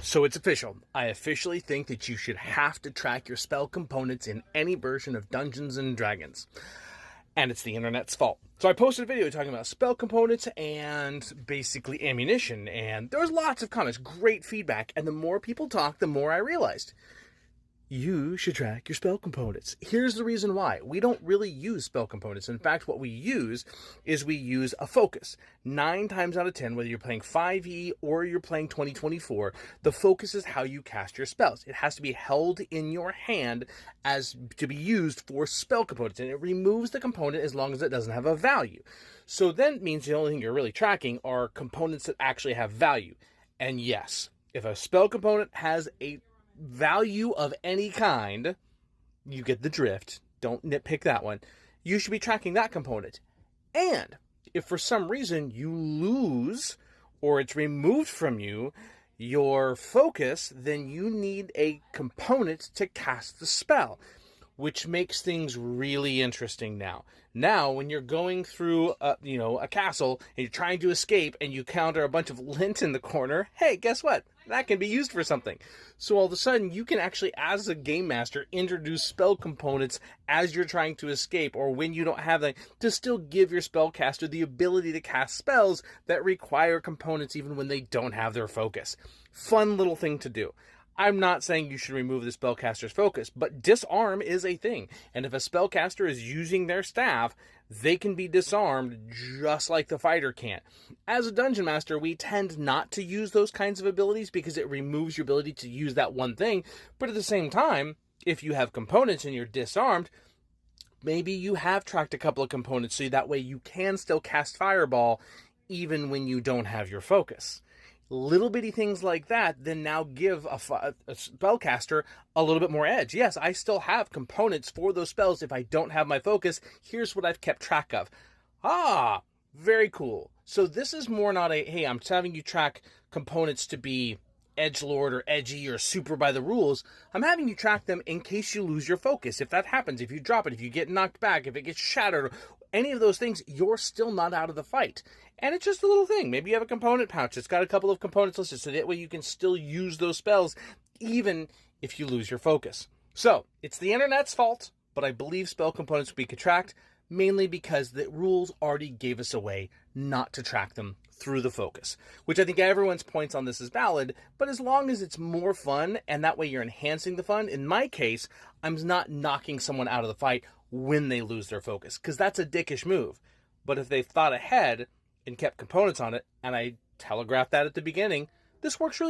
So it's official. I officially think that you should have to track your spell components in any version of Dungeons and Dragons. And it's the internet's fault. So I posted a video talking about spell components and basically ammunition, and there was lots of comments, great feedback, and the more people talked, the more I realized you should track your spell components. Here's the reason why. We don't really use spell components. In fact, what we use is we use a focus. 9 times out of 10, whether you're playing 5e or you're playing 2024, the focus is how you cast your spells. It has to be held in your hand as to be used for spell components, and it removes the component as long as it doesn't have a value. So then it means the only thing you're really tracking are components that actually have value. And yes, if a spell component has a value of any kind, you get the drift. Don't nitpick that one. You should be tracking that component. And if for some reason you lose or it's removed from you your focus, then you need a component to cast the spell, which makes things really interesting now. Now, when you're going through a castle and you're trying to escape and you counter a bunch of lint in the corner, hey, guess what? That can be used for something. So all of a sudden, you can actually, as a game master, introduce spell components as you're trying to escape, or when you don't have them, to still give your spellcaster the ability to cast spells that require components even when they don't have their focus. Fun little thing to do. I'm not saying you should remove the spellcaster's focus, but disarm is a thing. And if a spellcaster is using their staff, they can be disarmed just like the fighter can't. As a dungeon master, we tend not to use those kinds of abilities because it removes your ability to use that one thing. But at the same time, if you have components and you're disarmed, maybe you have tracked a couple of components so that way you can still cast Fireball even when you don't have your focus. Little bitty things like that then now give a spellcaster a little bit more edge. Yes, I still have components for those spells if I don't have my focus. Here's what I've kept track of. Ah, very cool. So this is more not a, hey, I'm having you track components to be edgelord or edgy or super by the rules. I'm having you track them in case you lose your focus. If that happens, if you drop it, if you get knocked back, if it gets shattered, any of those things, you're still not out of the fight. And it's just a little thing. Maybe you have a component pouch. It's got a couple of components listed, so that way you can still use those spells even if you lose your focus. So, it's the internet's fault, but I believe spell components we could track, mainly because the rules already gave us a way not to track them through the focus, which I think everyone's points on this is valid, but as long as it's more fun, and that way you're enhancing the fun, in my case, I'm not knocking someone out of the fight when they lose their focus, because that's a dickish move. But if they've thought ahead and kept components on it, and I telegraphed that at the beginning, this works really